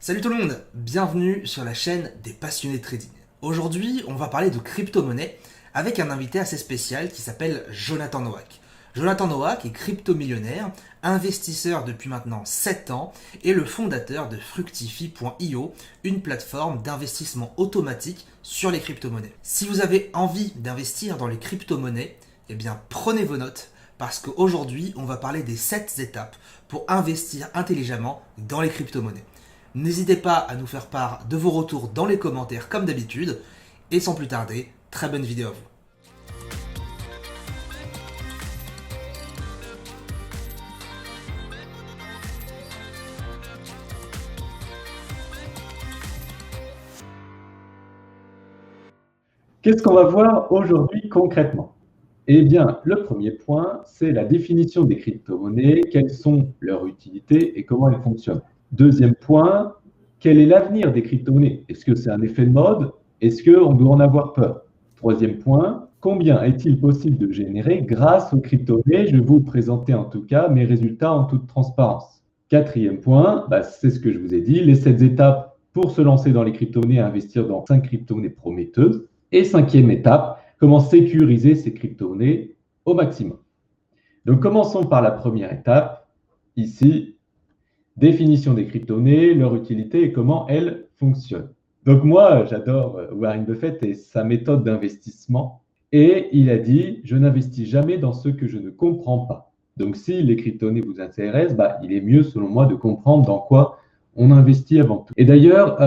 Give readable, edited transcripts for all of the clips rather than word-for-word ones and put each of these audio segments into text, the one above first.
Salut tout le monde, bienvenue sur la chaîne des passionnés de trading. Aujourd'hui, on va parler de crypto-monnaie avec un invité assez spécial qui s'appelle Jonathan Nowak. Jonathan Nowak est crypto-millionnaire, investisseur depuis maintenant 7 ans et le fondateur de Fructify.io, une plateforme d'investissement automatique sur les crypto-monnaies. Si vous avez envie d'investir dans les crypto-monnaies, eh bien prenez vos notes parce qu'aujourd'hui, on va parler des 7 étapes pour investir intelligemment dans les crypto-monnaies. N'hésitez pas à nous faire part de vos retours dans les commentaires comme d'habitude. Et sans plus tarder, très bonne vidéo à vous. Qu'est-ce qu'on va voir aujourd'hui concrètement? Eh bien, le premier point, c'est la définition des crypto-monnaies, quelles sont leurs utilités et comment elles fonctionnent. Deuxième point, quel est l'avenir des crypto-monnaies? Est-ce que c'est un effet de mode? Est-ce qu'on doit en avoir peur? Troisième point, combien est-il possible de générer grâce aux crypto-monnaies? Je vais vous présenter en tout cas mes résultats en toute transparence. Quatrième point, c'est ce que je vous ai dit, les 7 étapes pour se lancer dans les crypto-monnaies et investir dans 5 crypto-monnaies prometteuses. Et cinquième étape, comment sécuriser ces crypto-monnaies au maximum. Donc, commençons par la première étape. Ici, définition des crypto-monnaies, leur utilité et comment elles fonctionnent. Donc, moi, j'adore Warren Buffett et sa méthode d'investissement. Et il a dit, je n'investis jamais dans ce que je ne comprends pas. Donc, si les crypto-monnaies vous intéressent, il est mieux, selon moi, de comprendre dans quoi on investit avant tout. Et d'ailleurs,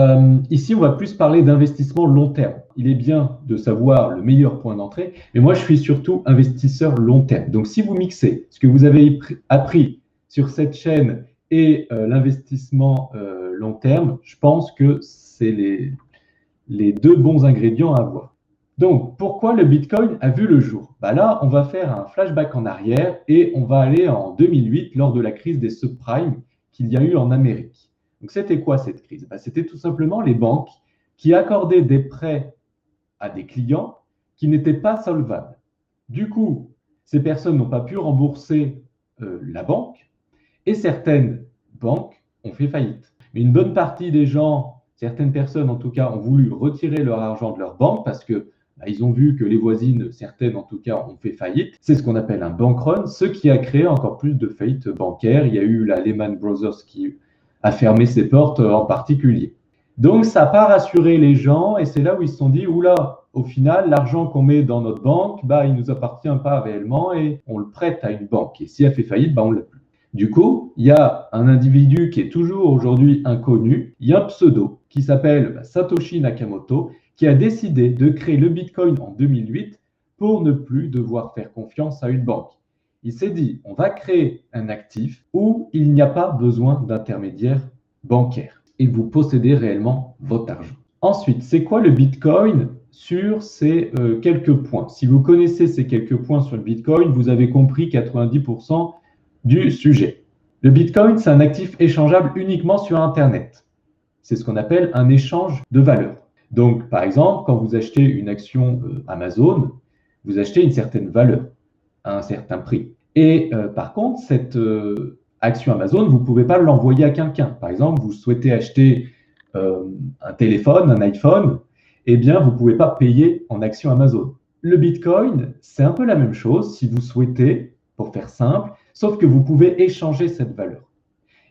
ici, on va plus parler d'investissement long terme. Il est bien de savoir le meilleur point d'entrée, mais moi, je suis surtout investisseur long terme. Donc, si vous mixez ce que vous avez appris sur cette chaîne et l'investissement long terme, je pense que c'est les deux bons ingrédients à avoir. Donc, pourquoi le Bitcoin a vu le jour? Là, on va faire un flashback en arrière et on va aller en 2008 lors de la crise des subprimes qu'il y a eu en Amérique. Donc, c'était quoi cette crise? C'était tout simplement les banques qui accordaient des prêts à des clients qui n'étaient pas solvables. Du coup, ces personnes n'ont pas pu rembourser la banque et certaines banques ont fait faillite. Mais une bonne partie des gens, certaines personnes en tout cas, ont voulu retirer leur argent de leur banque parce que ils ont vu que les voisines, certaines en tout cas, ont fait faillite. C'est ce qu'on appelle un bank run, ce qui a créé encore plus de faillites bancaires. Il y a eu la Lehman Brothers qui a fermé ses portes en particulier. Donc, ça n'a pas rassuré les gens et c'est là où ils se sont dit, oula, au final, l'argent qu'on met dans notre banque, il ne nous appartient pas réellement et on le prête à une banque. Et si elle fait faillite, on ne l'a plus. Du coup, il y a un individu qui est toujours aujourd'hui inconnu, il y a un pseudo qui s'appelle Satoshi Nakamoto, qui a décidé de créer le Bitcoin en 2008 pour ne plus devoir faire confiance à une banque. Il s'est dit, on va créer un actif où il n'y a pas besoin d'intermédiaire bancaire et vous possédez réellement votre argent. Ensuite, c'est quoi le Bitcoin sur ces quelques points? Si vous connaissez ces quelques points sur le Bitcoin, vous avez compris 90% du sujet. Le Bitcoin, c'est un actif échangeable uniquement sur Internet. C'est ce qu'on appelle un échange de valeur. Donc, par exemple, quand vous achetez une action Amazon, vous achetez une certaine valeur à un certain prix. Et par contre, cette action Amazon, vous ne pouvez pas l'envoyer à quelqu'un. Par exemple, vous souhaitez acheter un téléphone, un iPhone, eh bien, vous ne pouvez pas payer en action Amazon. Le Bitcoin, c'est un peu la même chose si vous souhaitez, pour faire simple, sauf que vous pouvez échanger cette valeur.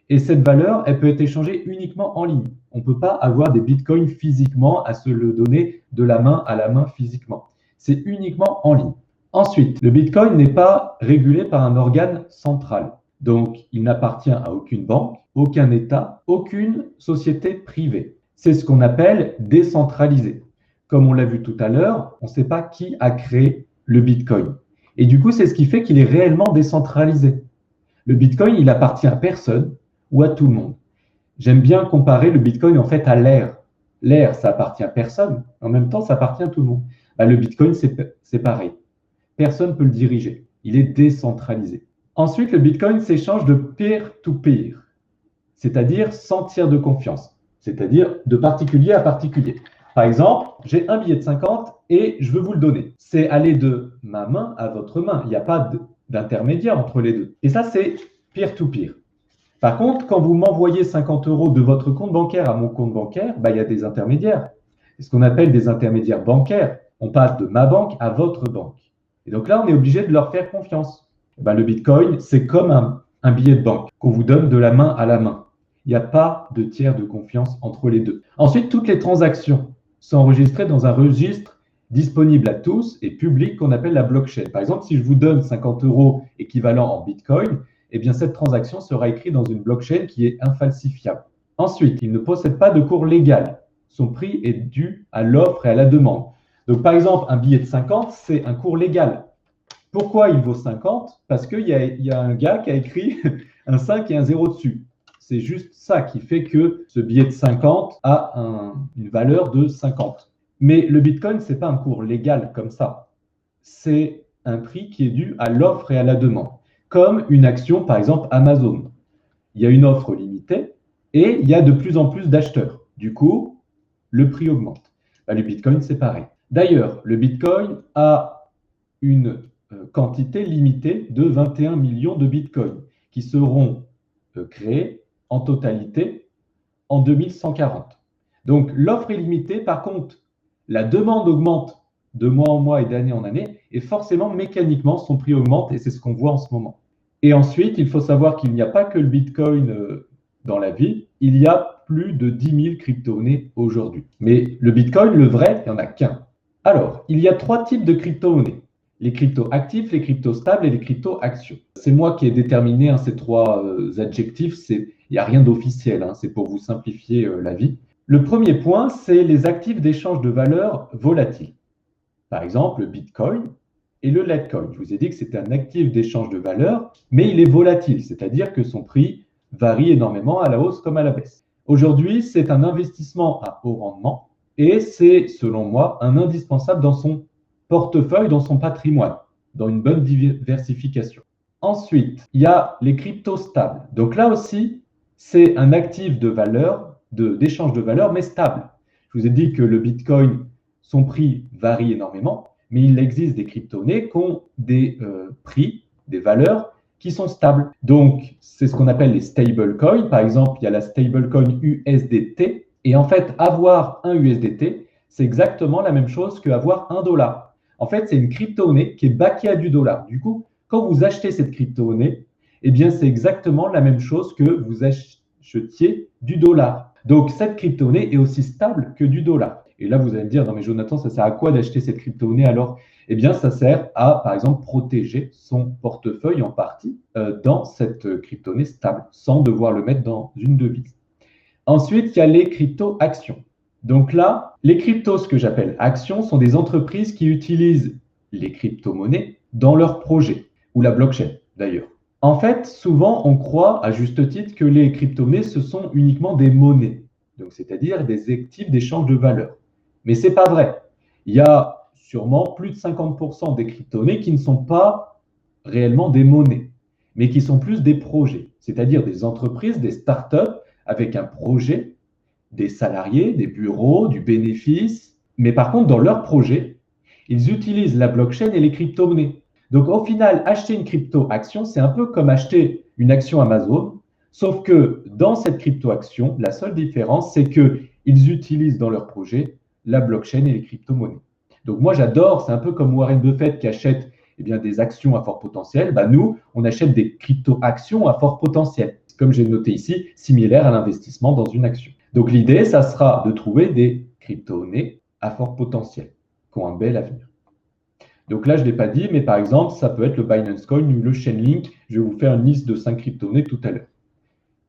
Et cette valeur, elle peut être échangée uniquement en ligne. On ne peut pas avoir des bitcoins physiquement à se le donner de la main à la main physiquement. C'est uniquement en ligne. Ensuite, le bitcoin n'est pas régulé par un organe central. Donc, il n'appartient à aucune banque, aucun État, aucune société privée. C'est ce qu'on appelle décentralisé. Comme on l'a vu tout à l'heure, on ne sait pas qui a créé le bitcoin. Et du coup, c'est ce qui fait qu'il est réellement décentralisé. Le bitcoin, il appartient à personne ou à tout le monde. J'aime bien comparer le Bitcoin en fait à l'air. L'air, ça appartient à personne. En même temps, ça appartient à tout le monde. Le Bitcoin, c'est pareil. Personne ne peut le diriger. Il est décentralisé. Ensuite, le Bitcoin s'échange de peer-to-peer, c'est-à-dire sans tiers de confiance, c'est-à-dire de particulier à particulier. Par exemple, j'ai un billet de 50 et je veux vous le donner. C'est aller de ma main à votre main. Il n'y a pas d'intermédiaire entre les deux. Et ça, c'est peer-to-peer. Par contre, quand vous m'envoyez 50 euros de votre compte bancaire à mon compte bancaire, il y a des intermédiaires. C'est ce qu'on appelle des intermédiaires bancaires. On passe de ma banque à votre banque. Et donc là, on est obligé de leur faire confiance. Le Bitcoin, c'est comme un billet de banque qu'on vous donne de la main à la main. Il n'y a pas de tiers de confiance entre les deux. Ensuite, toutes les transactions sont enregistrées dans un registre disponible à tous et public qu'on appelle la blockchain. Par exemple, si je vous donne 50 euros équivalent en Bitcoin, eh bien, cette transaction sera écrite dans une blockchain qui est infalsifiable. Ensuite, il ne possède pas de cours légal. Son prix est dû à l'offre et à la demande. Donc, par exemple, un billet de 50, c'est un cours légal. Pourquoi il vaut 50? Parce qu'il y a un gars qui a écrit un 5 et un 0 dessus. C'est juste ça qui fait que ce billet de 50 a une valeur de 50. Mais le Bitcoin, ce n'est pas un cours légal comme ça. C'est un prix qui est dû à l'offre et à la demande. Comme une action, par exemple, Amazon. Il y a une offre limitée et il y a de plus en plus d'acheteurs. Du coup, le prix augmente. Le Bitcoin, c'est pareil. D'ailleurs, le Bitcoin a une quantité limitée de 21 millions de Bitcoins qui seront créés en totalité en 2140. Donc, l'offre est limitée. Par contre, la demande augmente de mois en mois et d'année en année, et forcément, mécaniquement, son prix augmente, et c'est ce qu'on voit en ce moment. Et ensuite, il faut savoir qu'il n'y a pas que le Bitcoin dans la vie, il y a plus de 10 000 crypto-monnaies aujourd'hui. Mais le Bitcoin, le vrai, il n'y en a qu'un. Alors, il y a 3 types de crypto-monnaies. Les cryptos actifs, les cryptos stables et les cryptos actions. C'est moi qui ai déterminé ces 3 adjectifs, il n'y a rien d'officiel, c'est pour vous simplifier la vie. Le premier point, c'est les actifs d'échange de valeur volatiles. Par exemple, le Bitcoin et le Litecoin. Je vous ai dit que c'était un actif d'échange de valeur, mais il est volatile, c'est-à-dire que son prix varie énormément à la hausse comme à la baisse. Aujourd'hui, c'est un investissement à haut rendement et c'est, selon moi, un indispensable dans son portefeuille, dans son patrimoine, dans une bonne diversification. Ensuite, il y a les cryptos stables. Donc là aussi, c'est un actif de valeur, d'échange de valeur, mais stable. Je vous ai dit que le Bitcoin, son prix varie énormément, mais il existe des crypto-monnaies qui ont des prix, des valeurs qui sont stables. Donc, c'est ce qu'on appelle les stablecoins. Par exemple, il y a la stablecoin USDT. Et en fait, avoir un USDT, c'est exactement la même chose qu'avoir $1. En fait, c'est une crypto-monnaie qui est backée à du dollar. Du coup, quand vous achetez cette crypto-monnaie, eh bien, c'est exactement la même chose que vous achetiez du dollar. Donc, cette crypto-monnaie est aussi stable que du dollar. Et là, vous allez me dire, non mais Jonathan, ça sert à quoi d'acheter cette crypto-monnaie alors? Eh bien, ça sert à, par exemple, protéger son portefeuille en partie dans cette crypto-monnaie stable, sans devoir le mettre dans une devise. Ensuite, il y a les crypto-actions. Donc là, les cryptos, ce que j'appelle actions, sont des entreprises qui utilisent les crypto-monnaies dans leurs projets, ou la blockchain d'ailleurs. En fait, souvent, on croit à juste titre que les crypto-monnaies, ce sont uniquement des monnaies, donc c'est-à-dire des actifs d'échange de valeur. Mais ce n'est pas vrai. Il y a sûrement plus de 50% des crypto-monnaies qui ne sont pas réellement des monnaies, mais qui sont plus des projets, c'est-à-dire des entreprises, des startups avec un projet, des salariés, des bureaux, du bénéfice. Mais par contre, dans leur projet, ils utilisent la blockchain et les crypto-monnaies. Donc au final, acheter une crypto-action, c'est un peu comme acheter une action Amazon, sauf que dans cette crypto-action, la seule différence, c'est qu'ils utilisent dans leur projet la blockchain et les crypto-monnaies. Donc moi, j'adore, c'est un peu comme Warren Buffett qui achète des actions à fort potentiel. Nous, on achète des crypto-actions à fort potentiel. Comme j'ai noté ici, similaire à l'investissement dans une action. Donc l'idée, ça sera de trouver des crypto-monnaies à fort potentiel, qui ont un bel avenir. Donc là, je ne l'ai pas dit, mais par exemple, ça peut être le Binance Coin ou le Chainlink. Je vais vous faire une liste de 5 crypto-monnaies tout à l'heure.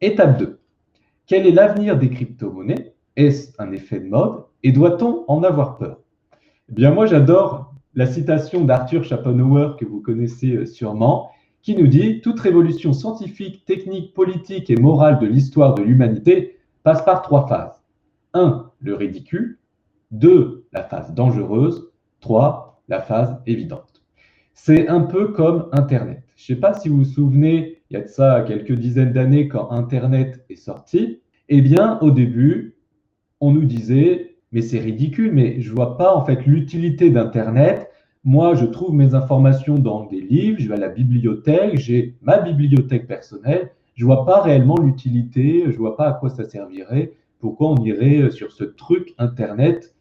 Étape 2. Quel est l'avenir des crypto-monnaies? Est-ce un effet de mode? Et doit-on en avoir peur? Eh bien, moi, j'adore la citation d'Arthur Schopenhauer que vous connaissez sûrement, qui nous dit « Toute révolution scientifique, technique, politique et morale de l'histoire de l'humanité passe par 3 phases. 1. Le ridicule. 2. La phase dangereuse. 3. La phase évidente. » C'est un peu comme Internet. Je ne sais pas si vous vous souvenez, il y a de ça quelques dizaines d'années quand Internet est sorti. Eh bien, au début, on nous disait « mais c'est ridicule, mais je ne vois pas en fait l'utilité d'Internet. Moi, je trouve mes informations dans des livres, je vais à la bibliothèque, j'ai ma bibliothèque personnelle, je ne vois pas réellement l'utilité, je ne vois pas à quoi ça servirait, pourquoi on irait sur ce truc Internet.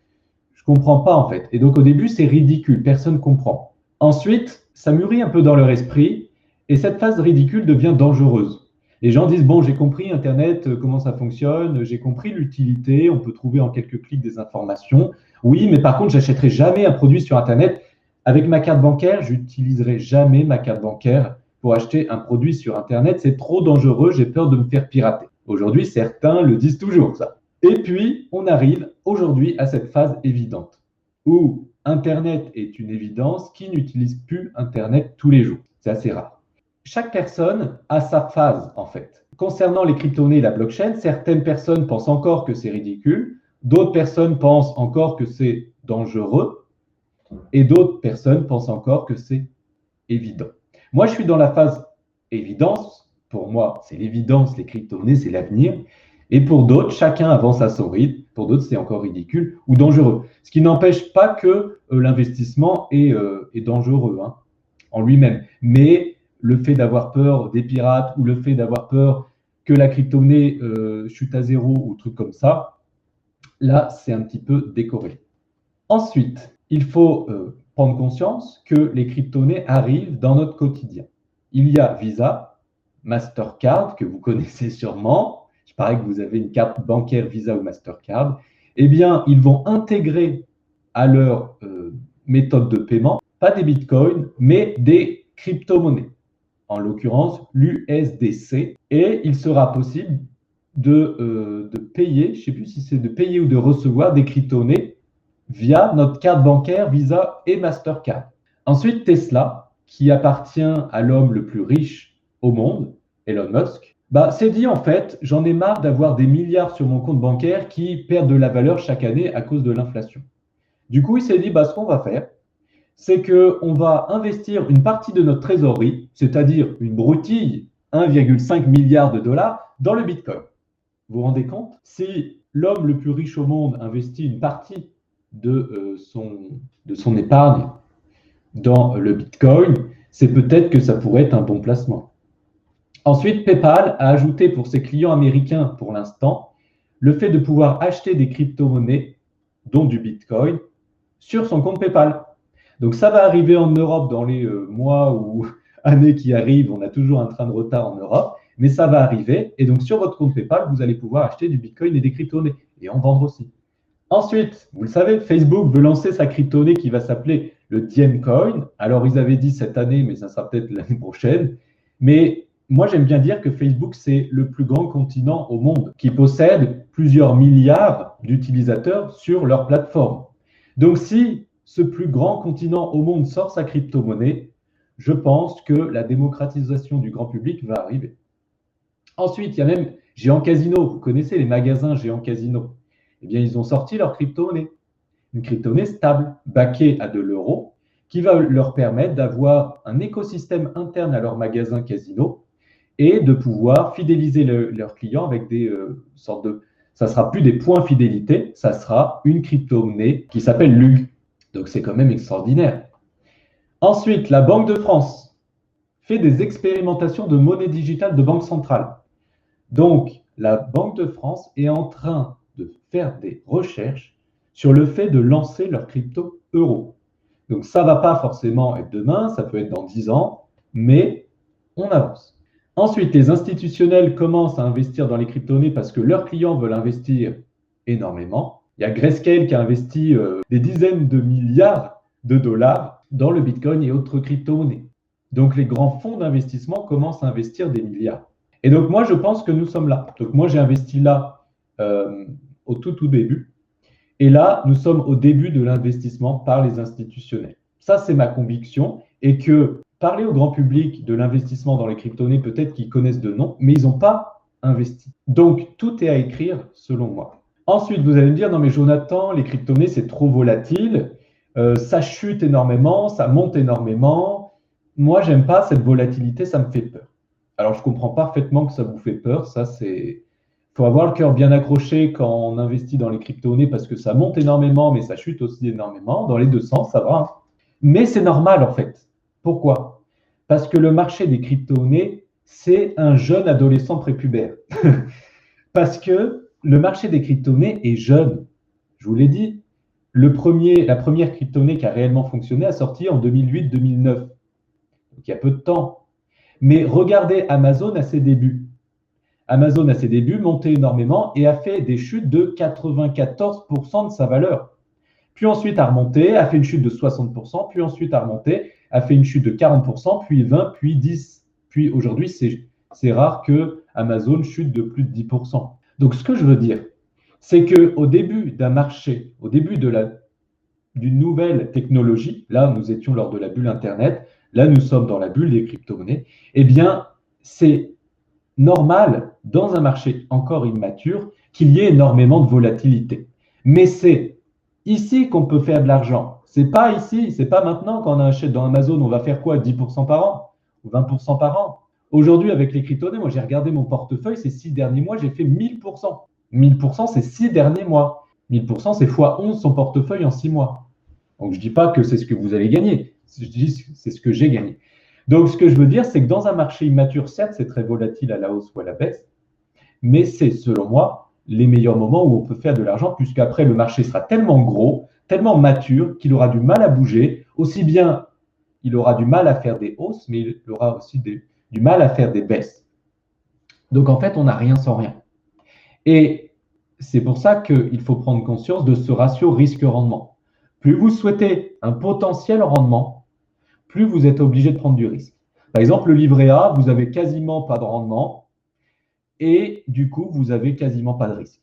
Je ne comprends pas en fait. Et donc au début, c'est ridicule, personne ne comprend. Ensuite, ça mûrit un peu dans leur esprit et cette phase ridicule devient dangereuse. Les gens disent, bon, j'ai compris Internet, comment ça fonctionne, j'ai compris l'utilité, on peut trouver en quelques clics des informations. Oui, mais par contre, j'achèterai jamais un produit sur Internet. Avec ma carte bancaire, j'utiliserai jamais ma carte bancaire pour acheter un produit sur Internet. C'est trop dangereux, j'ai peur de me faire pirater. Aujourd'hui, certains le disent toujours, ça. Et puis, on arrive aujourd'hui à cette phase évidente où Internet est une évidence. Qui n'utilise plus Internet tous les jours? C'est assez rare. Chaque personne a sa phase, en fait. Concernant les crypto-monnaies et la blockchain, certaines personnes pensent encore que c'est ridicule, d'autres personnes pensent encore que c'est dangereux, et d'autres personnes pensent encore que c'est évident. Moi, je suis dans la phase évidence. Pour moi, c'est l'évidence, les crypto-monnaies, c'est l'avenir. Et pour d'autres, chacun avance à son rythme. Pour d'autres, c'est encore ridicule ou dangereux. Ce qui n'empêche pas que l'investissement est dangereux en lui-même. Mais le fait d'avoir peur des pirates ou le fait d'avoir peur que la crypto-monnaie chute à zéro ou truc comme ça, là, c'est un petit peu décoré. Ensuite, il faut prendre conscience que les crypto-monnaies arrivent dans notre quotidien. Il y a Visa, Mastercard, que vous connaissez sûrement. Il paraît que vous avez une carte bancaire Visa ou Mastercard. Eh bien, ils vont intégrer à leur méthode de paiement, pas des bitcoins, mais des crypto-monnaies. En l'occurrence, l'USDC. Et il sera possible de payer, je ne sais plus si c'est de payer ou de recevoir des crypto-monnaies via notre carte bancaire Visa et Mastercard. Ensuite, Tesla, qui appartient à l'homme le plus riche au monde, Elon Musk, s'est dit en fait, j'en ai marre d'avoir des milliards sur mon compte bancaire qui perdent de la valeur chaque année à cause de l'inflation. Du coup, il s'est dit, ce qu'on va faire, c'est qu'on va investir une partie de notre trésorerie, c'est-à-dire une broutille, 1,5 milliard de dollars, dans le Bitcoin. Vous vous rendez compte? Si l'homme le plus riche au monde investit une partie de son épargne dans le Bitcoin, c'est peut-être que ça pourrait être un bon placement. Ensuite, PayPal a ajouté pour ses clients américains, pour l'instant, le fait de pouvoir acheter des crypto-monnaies, dont du Bitcoin, sur son compte PayPal. Donc ça va arriver en Europe dans les mois ou années qui arrivent. On a toujours un train de retard en Europe, mais ça va arriver. Et donc sur votre compte PayPal, vous allez pouvoir acheter du Bitcoin et des crypto-monnaies et en vendre aussi. Ensuite, vous le savez, Facebook veut lancer sa crypto-monnaie qui va s'appeler le Diem Coin. Alors, ils avaient dit cette année, mais ça sera peut-être l'année prochaine. Mais moi, j'aime bien dire que Facebook, c'est le plus grand continent au monde qui possède plusieurs milliards d'utilisateurs sur leur plateforme. Donc, si ce plus grand continent au monde sort sa crypto-monnaie, je pense que la démocratisation du grand public va arriver. Ensuite, il y a même Géant Casino. Vous connaissez les magasins Géant Casino? Eh bien, ils ont sorti leur crypto-monnaie. Une crypto-monnaie stable, backée à de l'euro, qui va leur permettre d'avoir un écosystème interne à leur magasin casino et de pouvoir fidéliser leurs clients avec des sortes de... Ça ne sera plus des points fidélité, ça sera une crypto-monnaie qui s'appelle LUG. Donc, c'est quand même extraordinaire. Ensuite, la Banque de France fait des expérimentations de monnaie digitale de banque centrale. Donc, la Banque de France est en train de faire des recherches sur le fait de lancer leur crypto-euro. Donc, ça ne va pas forcément être demain, ça peut être dans 10 ans, mais on avance. Ensuite, les institutionnels commencent à investir dans les crypto-monnaies parce que leurs clients veulent investir énormément. Il y a Grayscale qui a investi des dizaines de milliards de dollars dans le Bitcoin et autres crypto-monnaies. Donc, les grands fonds d'investissement commencent à investir des milliards. Et donc, moi, je pense que nous sommes là. Donc, moi, j'ai investi là au tout début. Et là, nous sommes au début de l'investissement par les institutionnels. Ça, c'est ma conviction. Et que parler au grand public de l'investissement dans les crypto-monnaies, peut-être qu'ils connaissent de nom, mais ils n'ont pas investi. Donc, tout est à écrire selon moi. Ensuite, vous allez me dire, non mais Jonathan, les crypto-monnaies, c'est trop volatile. Ça chute énormément, ça monte énormément. Moi, j'aime pas cette volatilité, ça me fait peur. Alors, je comprends parfaitement que ça vous fait peur. Ça, c'est... Il faut avoir le cœur bien accroché quand on investit dans les crypto-monnaies parce que ça monte énormément, mais ça chute aussi énormément. Dans les deux sens, ça va. Mais c'est normal, en fait. Pourquoi? Parce que le marché des crypto-monnaies, c'est un jeune adolescent prépubère. Parce que le marché des crypto-monnaies est jeune. Je vous l'ai dit, la première crypto-monnaie qui a réellement fonctionné a sorti en 2008-2009. Donc il y a peu de temps. Mais regardez Amazon à ses débuts. Amazon à ses débuts montait énormément et a fait des chutes de 94% de sa valeur. Puis ensuite a remonté, a fait une chute de 60%, puis ensuite a remonté, a fait une chute de 40%, puis 20%, puis 10%. Puis aujourd'hui, c'est rare que Amazon chute de plus de 10%. Donc ce que je veux dire, c'est qu'au début d'un marché, au début d'une nouvelle technologie, là nous étions lors de la bulle Internet, là nous sommes dans la bulle des crypto-monnaies, eh bien c'est normal dans un marché encore immature qu'il y ait énormément de volatilité. Mais c'est ici qu'on peut faire de l'argent. C'est pas ici, c'est pas maintenant quand on achète dans Amazon, on va faire quoi, 10% par an ou 20% par an. Aujourd'hui, avec les crypto-monnaies, moi j'ai regardé mon portefeuille, ces 6 derniers mois, j'ai fait 1000%. 1000%, c'est 6 derniers mois. 1000%, c'est fois 11 son portefeuille en 6 mois. Donc je ne dis pas que c'est ce que vous allez gagner, je dis c'est ce que j'ai gagné. Donc ce que je veux dire, c'est que dans un marché immature, certes, c'est très volatile à la hausse ou à la baisse, mais c'est selon moi les meilleurs moments où on peut faire de l'argent, puisqu'après le marché sera tellement gros, tellement mature qu'il aura du mal à bouger, aussi bien il aura du mal à faire des hausses, mais il aura aussi du mal à faire des baisses. Donc en fait, on n'a rien sans rien. Et c'est pour ça qu'il faut prendre conscience de ce ratio risque-rendement. Plus vous souhaitez un potentiel rendement, plus vous êtes obligé de prendre du risque. Par exemple, le livret A, vous n'avez quasiment pas de rendement et du coup, vous n'avez quasiment pas de risque.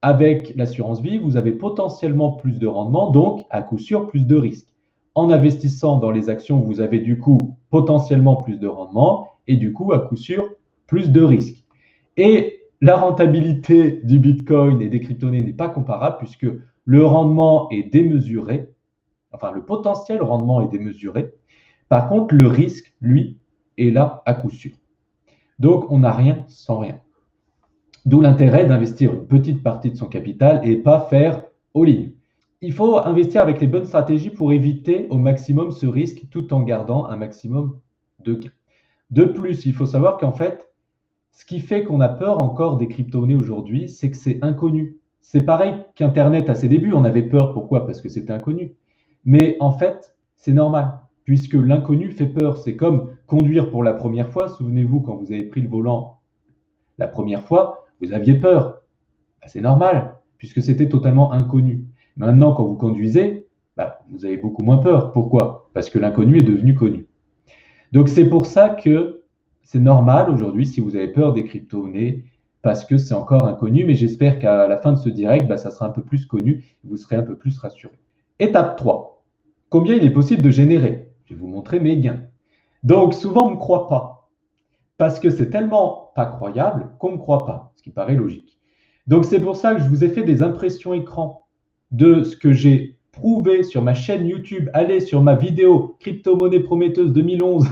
Avec l'assurance vie, vous avez potentiellement plus de rendement, donc à coup sûr plus de risque. En investissant dans les actions, vous avez du coup potentiellement plus de rendement et du coup à coup sûr plus de risque. Et la rentabilité du Bitcoin et des crypto-monnaies n'est pas comparable puisque le rendement est démesuré, enfin le potentiel rendement est démesuré. Par contre, le risque, lui, est là à coup sûr. Donc, on n'a rien sans rien. D'où l'intérêt d'investir une petite partie de son capital et pas faire all-in. Il faut investir avec les bonnes stratégies pour éviter au maximum ce risque tout en gardant un maximum de gains. De plus, il faut savoir qu'en fait, ce qui fait qu'on a peur encore des crypto-monnaies aujourd'hui, c'est que c'est inconnu. C'est pareil qu'Internet à ses débuts, on avait peur. Pourquoi? Parce que c'était inconnu. Mais en fait, c'est normal, puisque l'inconnu fait peur. C'est comme conduire pour la première fois. Souvenez-vous, quand vous avez pris le volant la première fois, vous aviez peur. C'est normal, puisque c'était totalement inconnu. Maintenant, quand vous conduisez, vous avez beaucoup moins peur. Pourquoi? Parce que l'inconnu est devenu connu. Donc, c'est pour ça que c'est normal aujourd'hui si vous avez peur des crypto-monnaies, parce que c'est encore inconnu, mais j'espère qu'à la fin de ce direct, ça sera un peu plus connu, vous serez un peu plus rassuré. Étape 3. Combien il est possible de générer? Je vais vous montrer mes gains. Donc, souvent, on ne me croit pas, parce que c'est tellement pas croyable qu'on ne me croit pas, ce qui paraît logique. Donc, c'est pour ça que je vous ai fait des impressions écran de ce que j'ai prouvé sur ma chaîne YouTube. Allez sur ma vidéo Crypto-monnaie prometteuse 2011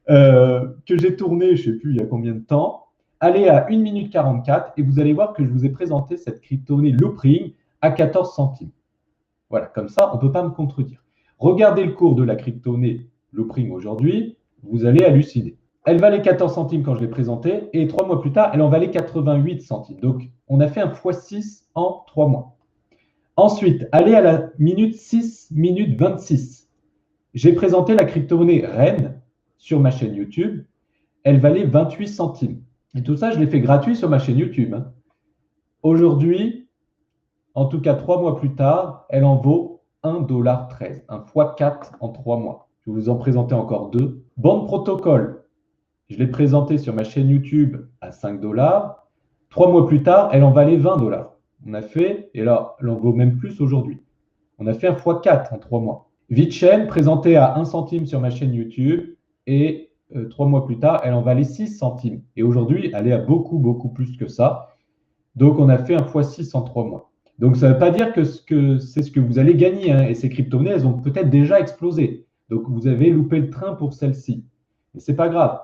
que j'ai tournée, je ne sais plus il y a combien de temps. Allez à 1 minute 44 et vous allez voir que je vous ai présenté cette crypto-monnaie Loopring à 14 centimes. Voilà, comme ça, on ne peut pas me contredire. Regardez le cours de la crypto-monnaie Loopring aujourd'hui, vous allez halluciner. Elle valait 14 centimes quand je l'ai présentée et 3 mois plus tard, elle en valait 88 centimes. Donc, on a fait un x6 en 3 mois. Ensuite, allez à la minute 6, minute 26. J'ai présenté la crypto-monnaie REN sur ma chaîne YouTube. Elle valait 28 centimes. Et tout ça, je l'ai fait gratuit sur ma chaîne YouTube. Aujourd'hui, en tout cas 3 mois plus tard, elle en vaut 1,13 $, un x4 en 3 mois. Je vais vous en présenter encore deux. Bond Protocol, je l'ai présenté sur ma chaîne YouTube à 5 $. 3 mois plus tard, elle en valait 20 $. On a fait, et là, elle en vaut même plus aujourd'hui. On a fait un x4 en 3 mois. VeChain, présenté à 1 centime sur ma chaîne YouTube, et 3 mois plus tard, elle en valait 6 centimes. Et aujourd'hui, elle est à beaucoup, beaucoup plus que ça. Donc, on a fait un x6 en 3 mois. Donc, ça ne veut pas dire que c'est ce que vous allez gagner. Et ces crypto-monnaies, elles ont peut-être déjà explosé. Donc, vous avez loupé le train pour celle-ci. Mais ce n'est pas grave.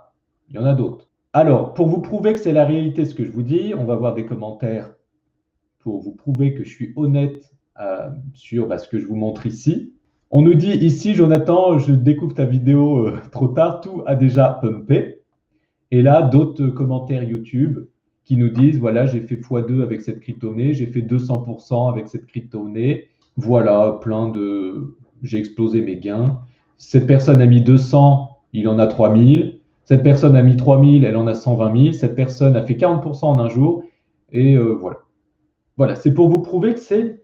Il y en a d'autres. Alors, pour vous prouver que c'est la réalité ce que je vous dis, on va voir des commentaires pour vous prouver que je suis honnête sur ce que je vous montre ici. On nous dit ici, Jonathan, je découvre ta vidéo trop tard, tout a déjà pumpé. Et là, d'autres commentaires YouTube qui nous disent, voilà, j'ai fait x2 avec cette crypto-monnaie, j'ai fait 200% avec cette crypto-monnaie. Voilà, j'ai explosé mes gains. Cette personne a mis 200, il en a 3000. Cette personne a mis 3000, elle en a 120 000. Cette personne a fait 40% en un jour. Et voilà. Voilà, c'est pour vous prouver que c'est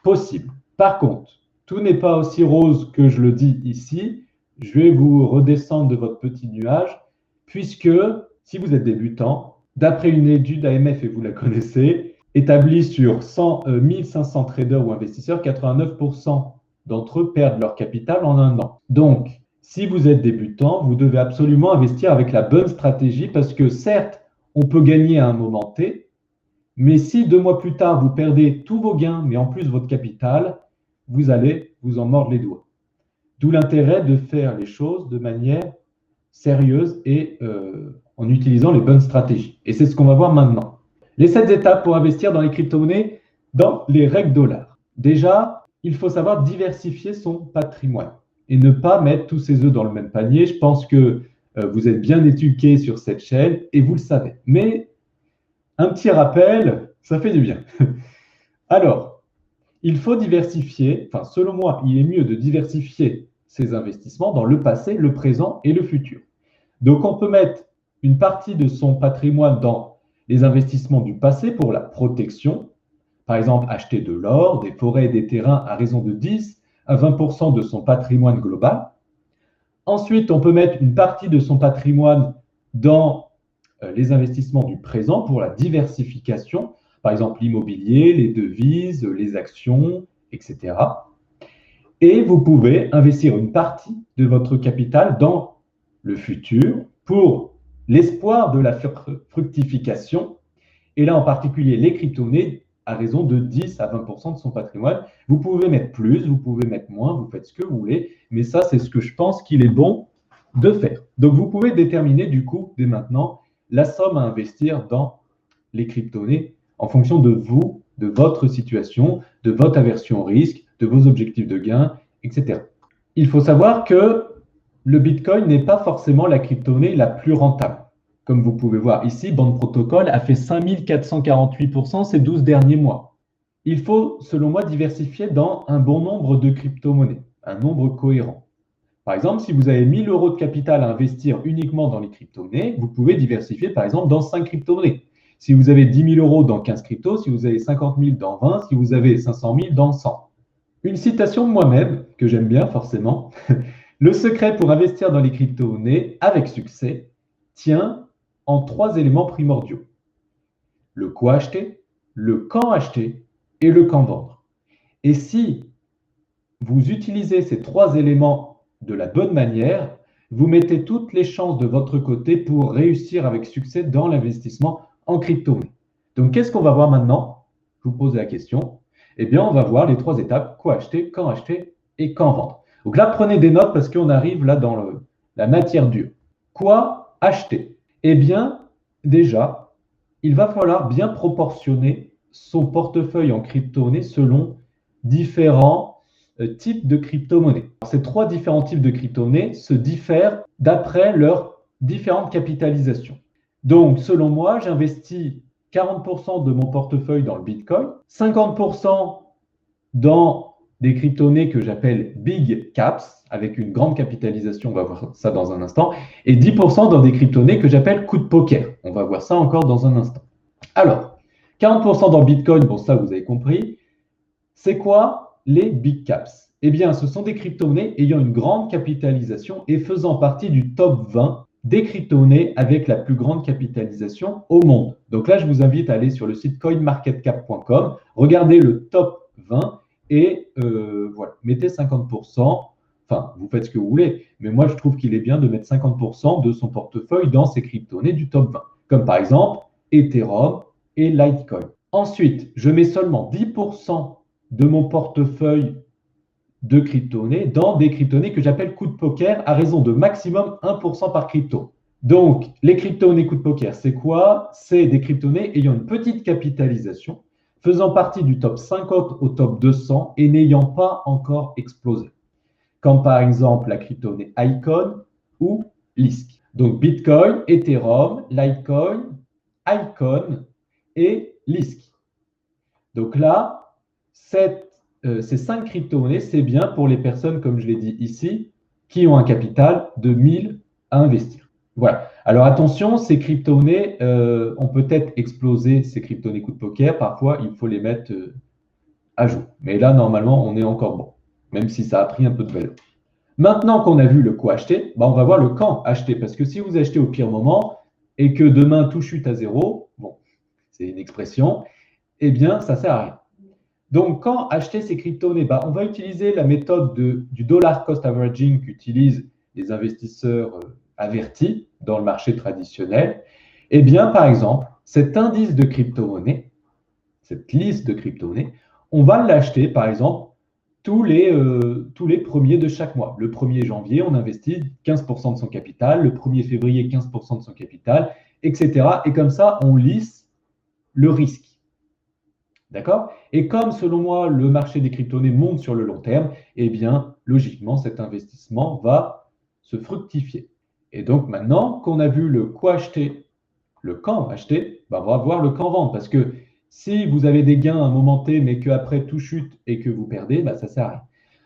possible. Par contre, tout n'est pas aussi rose que je le dis ici. Je vais vous redescendre de votre petit nuage, puisque si vous êtes débutant, d'après une étude AMF, et vous la connaissez, établie sur 1500 traders ou investisseurs, 89% d'entre eux perdent leur capital en un an. Donc, si vous êtes débutant, vous devez absolument investir avec la bonne stratégie, parce que certes, on peut gagner à un moment T, mais si 2 mois plus tard, vous perdez tous vos gains, mais en plus votre capital, vous allez vous en mordre les doigts. D'où l'intérêt de faire les choses de manière sérieuse et en utilisant les bonnes stratégies. Et c'est ce qu'on va voir maintenant. Les 7 étapes pour investir dans les crypto-monnaies dans les règles dollars. Déjà, il faut savoir diversifier son patrimoine et ne pas mettre tous ses œufs dans le même panier. Je pense que vous êtes bien éduqués sur cette chaîne et vous le savez. Mais un petit rappel, ça fait du bien. Alors, il faut diversifier, enfin selon moi, il est mieux de diversifier ses investissements dans le passé, le présent et le futur. Donc on peut mettre une partie de son patrimoine dans les investissements du passé pour la protection, par exemple acheter de l'or, des forêts et des terrains à raison de 10 à 20% de son patrimoine global. Ensuite, on peut mettre une partie de son patrimoine dans les investissements du présent pour la diversification, par exemple l'immobilier, les devises, les actions, etc. Et vous pouvez investir une partie de votre capital dans le futur pour l'espoir de la fructification. Et là, en particulier, les crypto-monnaies à raison de 10 à 20% de son patrimoine. Vous pouvez mettre plus, vous pouvez mettre moins, vous faites ce que vous voulez, mais ça, c'est ce que je pense qu'il est bon de faire. Donc, vous pouvez déterminer du coup, dès maintenant, la somme à investir dans les crypto-monnaies en fonction de vous, de votre situation, de votre aversion au risque, de vos objectifs de gain, etc. Il faut savoir que le Bitcoin n'est pas forcément la crypto-monnaie la plus rentable. Comme vous pouvez voir ici, Bond Protocol a fait 5448% ces 12 derniers mois. Il faut, selon moi, diversifier dans un bon nombre de crypto-monnaies, un nombre cohérent. Par exemple, si vous avez 1000 euros de capital à investir uniquement dans les crypto-monnaies, vous pouvez diversifier par exemple dans 5 crypto-monnaies. Si vous avez 10 000 euros dans 15 cryptos, si vous avez 50 000 dans 20, si vous avez 500 000 dans 100. Une citation de moi-même, que j'aime bien forcément. Le secret pour investir dans les crypto-monnaies avec succès tient en 3 éléments primordiaux. Le quoi acheter, le quand acheter et le quand vendre. Et si vous utilisez ces 3 éléments de la bonne manière, vous mettez toutes les chances de votre côté pour réussir avec succès dans l'investissement en crypto-monnaie. Donc, qu'est-ce qu'on va voir maintenant? Je vous pose la question. Eh bien, on va voir les 3 étapes, quoi acheter et quand vendre. Donc là, prenez des notes parce qu'on arrive là dans la matière dure. Quoi acheter? Eh bien, déjà, il va falloir bien proportionner son portefeuille en crypto-monnaie selon différents types de crypto-monnaies. Ces 3 différents types de crypto-monnaies se diffèrent d'après leurs différentes capitalisations. Donc, selon moi, j'investis 40% de mon portefeuille dans le Bitcoin, 50% dans des crypto-monnaies que j'appelle Big Caps, avec une grande capitalisation, on va voir ça dans un instant, et 10% dans des crypto-monnaies que j'appelle coup de poker. On va voir ça encore dans un instant. Alors, 40% dans Bitcoin, bon ça vous avez compris. C'est quoi les Big Caps? Eh bien, ce sont des crypto-monnaies ayant une grande capitalisation et faisant partie du top 20 des crypto-monnaies avec la plus grande capitalisation au monde. Donc là, je vous invite à aller sur le site coinmarketcap.com, regardez le top 20 et voilà, mettez 50%. Enfin, vous faites ce que vous voulez, mais moi, je trouve qu'il est bien de mettre 50% de son portefeuille dans ces crypto-monnaies du top 20, comme par exemple Ethereum et Litecoin. Ensuite, je mets seulement 10% de mon portefeuille de crypto-monnaies dans des crypto-monnaies que j'appelle coup de poker à raison de maximum 1% par crypto. Donc, les crypto-monnaies coup de poker, c'est quoi? C'est des crypto-monnaies ayant une petite capitalisation, faisant partie du top 50 au top 200 et n'ayant pas encore explosé. Comme par exemple la crypto-monnaie Icon ou Lisk. Donc Bitcoin, Ethereum, Litecoin, Icon et Lisk. Donc là, ces 5 crypto-monnaies, c'est bien pour les personnes, comme je l'ai dit ici, qui ont un capital de 1000 à investir. Voilà. Alors attention, ces crypto-monnaies ont peut-être explosé, ces crypto-monnaies coup de poker. Parfois, il faut les mettre à jour. Mais là, normalement, on est encore bon, même si ça a pris un peu de valeur. Maintenant qu'on a vu le quoi acheter, on va voir le quand acheter. Parce que si vous achetez au pire moment et que demain tout chute à zéro, bon, c'est une expression, eh bien, ça ne sert à rien. Donc, quand acheter ces crypto-monnaies, on va utiliser la méthode du dollar cost averaging qu'utilisent les investisseurs avertis dans le marché traditionnel. Eh bien, par exemple, cet indice de crypto-monnaies, cette liste de crypto-monnaies, on va l'acheter, par exemple, tous les premiers de chaque mois. Le 1er janvier, on investit 15% de son capital, le 1er février, 15% de son capital, etc. Et comme ça, on lisse le risque. D'accord? Et comme, selon moi, le marché des crypto-monnaies monte sur le long terme, eh bien, logiquement, cet investissement va se fructifier. Et donc, maintenant qu'on a vu le quoi acheter, le quand acheter, on va voir le quand vendre. Parce que si vous avez des gains à un moment T, mais qu'après tout chute et que vous perdez, ça ne sert à rien.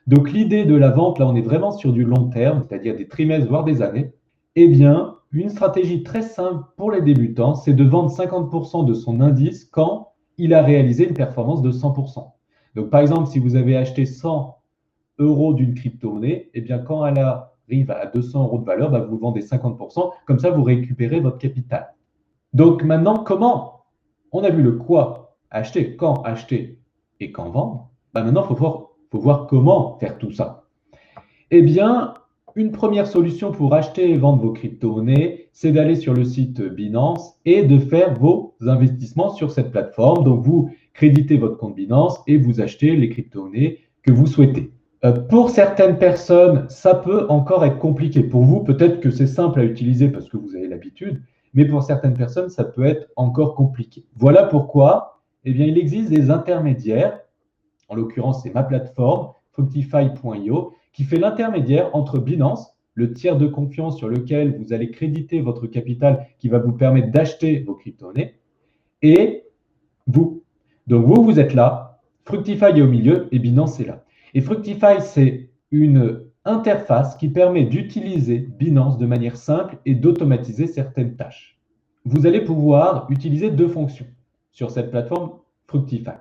Donc, l'idée de la vente, là, on est vraiment sur du long terme, c'est-à-dire des trimestres, voire des années. Eh bien, une stratégie très simple pour les débutants, c'est de vendre 50% de son indice quand il a réalisé une performance de 100%. Donc, par exemple, si vous avez acheté 100 euros d'une crypto-monnaie, eh bien, quand elle arrive à 200 euros de valeur, vous vendez 50%. Comme ça, vous récupérez votre capital. Donc, maintenant, comment? On a vu le quoi acheter, quand acheter et quand vendre. Maintenant, il faut voir comment faire tout ça. Eh bien, une première solution pour acheter et vendre vos crypto-monnaies, c'est d'aller sur le site Binance et de faire vos investissements sur cette plateforme. Donc, vous créditez votre compte Binance et vous achetez les crypto-monnaies que vous souhaitez. Pour certaines personnes, ça peut encore être compliqué. Pour vous, peut-être que c'est simple à utiliser parce que vous avez l'habitude, mais pour certaines personnes, ça peut être encore compliqué. Voilà pourquoi il existe des intermédiaires. En l'occurrence, c'est ma plateforme, Fructify.io, qui fait l'intermédiaire entre Binance, le tiers de confiance sur lequel vous allez créditer votre capital qui va vous permettre d'acheter vos crypto-monnaies, et vous. Donc vous êtes là, Fructify est au milieu et Binance est là. Et Fructify, c'est une interface qui permet d'utiliser Binance de manière simple et d'automatiser certaines tâches. Vous allez pouvoir utiliser 2 fonctions sur cette plateforme Fructify.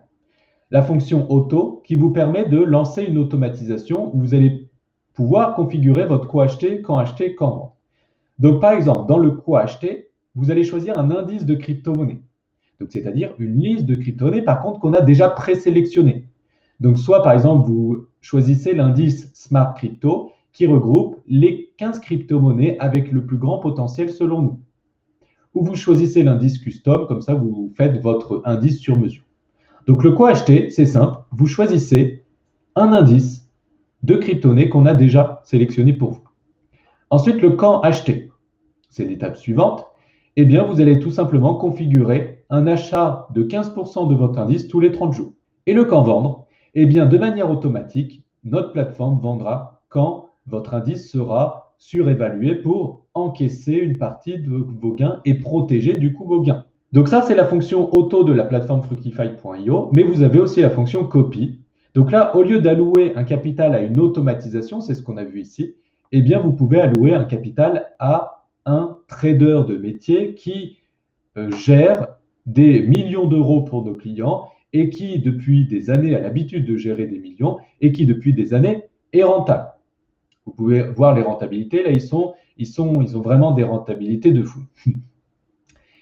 La fonction auto qui vous permet de lancer une automatisation où vous allez pouvoir configurer votre quoi acheter, quand vendre. Donc, par exemple, dans le quoi acheter, vous allez choisir un indice de crypto-monnaie. Donc, c'est-à-dire une liste de crypto-monnaies, par contre, qu'on a déjà présélectionné. Donc, soit, par exemple, vous choisissez l'indice Smart Crypto qui regroupe les 15 crypto-monnaies avec le plus grand potentiel selon nous. Ou vous choisissez l'indice Custom, comme ça, vous faites votre indice sur mesure. Donc, le quoi acheter, c'est simple. Vous choisissez un indice de crypto-monnaies qu'on a déjà sélectionné pour vous. Ensuite, le quand acheter, c'est l'étape suivante. Eh bien, vous allez tout simplement configurer un achat de 15% de votre indice tous les 30 jours. Et le quand vendre, eh bien, de manière automatique, notre plateforme vendra quand votre indice sera surévalué pour encaisser une partie de vos gains et protéger du coup vos gains. Donc ça, c'est la fonction auto de la plateforme Fructify.io, mais vous avez aussi la fonction copy. Donc là, au lieu d'allouer un capital à une automatisation, c'est ce qu'on a vu ici, eh bien, vous pouvez allouer un capital à un trader de métier qui gère des millions d'euros pour nos clients et qui, depuis des années, a l'habitude de gérer des millions et qui, depuis des années, est rentable. Vous pouvez voir les rentabilités. Là, ils ont vraiment des rentabilités de fou.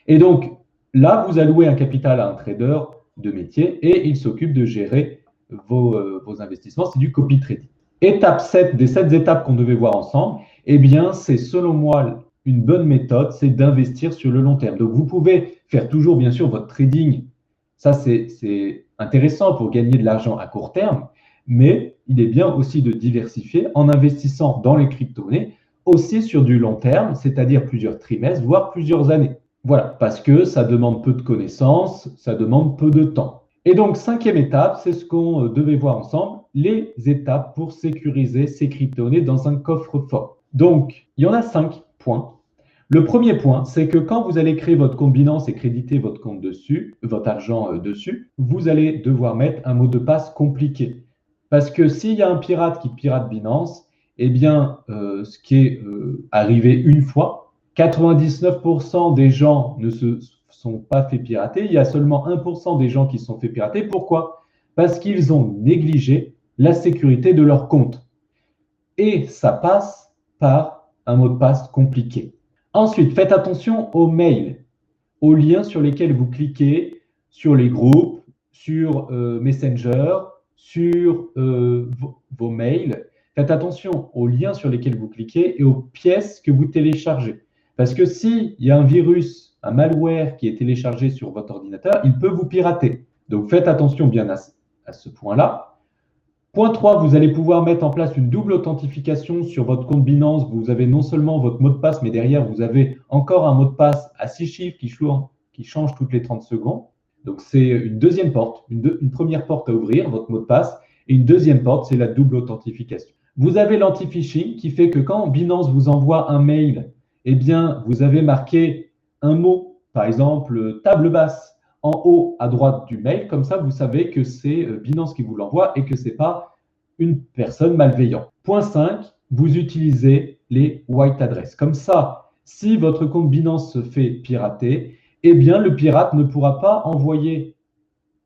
Et donc, là, vous allouez un capital à un trader de métier et il s'occupe de gérer vos investissements. C'est du copy trading. Étape 7 des 7 étapes qu'on devait voir ensemble, eh bien, c'est selon moi une bonne méthode, c'est d'investir sur le long terme. Donc, vous pouvez faire toujours, bien sûr, votre trading. Ça, c'est intéressant pour gagner de l'argent à court terme, mais il est bien aussi de diversifier en investissant dans les crypto-monnaies aussi sur du long terme, c'est-à-dire plusieurs trimestres, voire plusieurs années. Voilà, parce que ça demande peu de connaissances, ça demande peu de temps. Et donc, 5e étape, c'est ce qu'on devait voir ensemble, les étapes pour sécuriser ces crypto-monnaies dans un coffre-fort. Donc, il y en a 5 points. Le premier point, c'est que quand vous allez créer votre compte Binance et créditer votre compte dessus, votre argent dessus, vous allez devoir mettre un mot de passe compliqué. Parce que s'il y a un pirate qui pirate Binance, eh bien, ce qui est arrivé une fois, 99% des gens ne se sont pas fait pirater. Il y a seulement 1% des gens qui se sont fait pirater. Pourquoi? Parce qu'ils ont négligé la sécurité de leur compte. Et ça passe par un mot de passe compliqué. Ensuite, faites attention aux mails, aux liens sur lesquels vous cliquez, sur les groupes, sur Messenger, sur vos mails. Faites attention aux liens sur lesquels vous cliquez et aux pièces que vous téléchargez. Parce que s'il y a un virus, un malware qui est téléchargé sur votre ordinateur, il peut vous pirater. Donc faites attention bien à ce point-là. Point 3, vous allez pouvoir mettre en place une double authentification sur votre compte Binance. Vous avez non seulement votre mot de passe, mais derrière, vous avez encore un mot de passe à 6 chiffres qui change toutes les 30 secondes. Donc, c'est une deuxième porte, une première porte à ouvrir, votre mot de passe, et une deuxième porte, c'est la double authentification. Vous avez l'anti-phishing qui fait que quand Binance vous envoie un mail, eh bien, vous avez marqué un mot, par exemple, table basse, en haut à droite du mail. Comme ça, vous savez que c'est Binance qui vous l'envoie et que ce n'est pas une personne malveillante. Point 5, vous utilisez les white addresses. Comme ça, si votre compte Binance se fait pirater, eh bien, le pirate ne pourra pas envoyer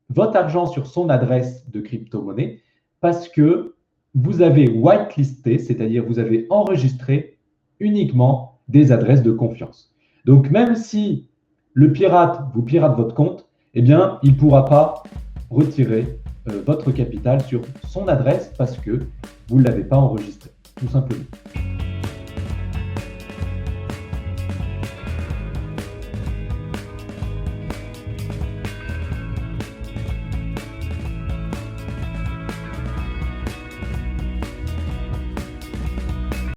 votre argent sur son adresse de crypto-monnaie parce que vous avez whitelisté, c'est-à-dire vous avez enregistré uniquement des adresses de confiance. Donc, même si le pirate vous pirate votre compte, eh bien, il ne pourra pas retirer votre capital sur son adresse parce que vous ne l'avez pas enregistré, tout simplement.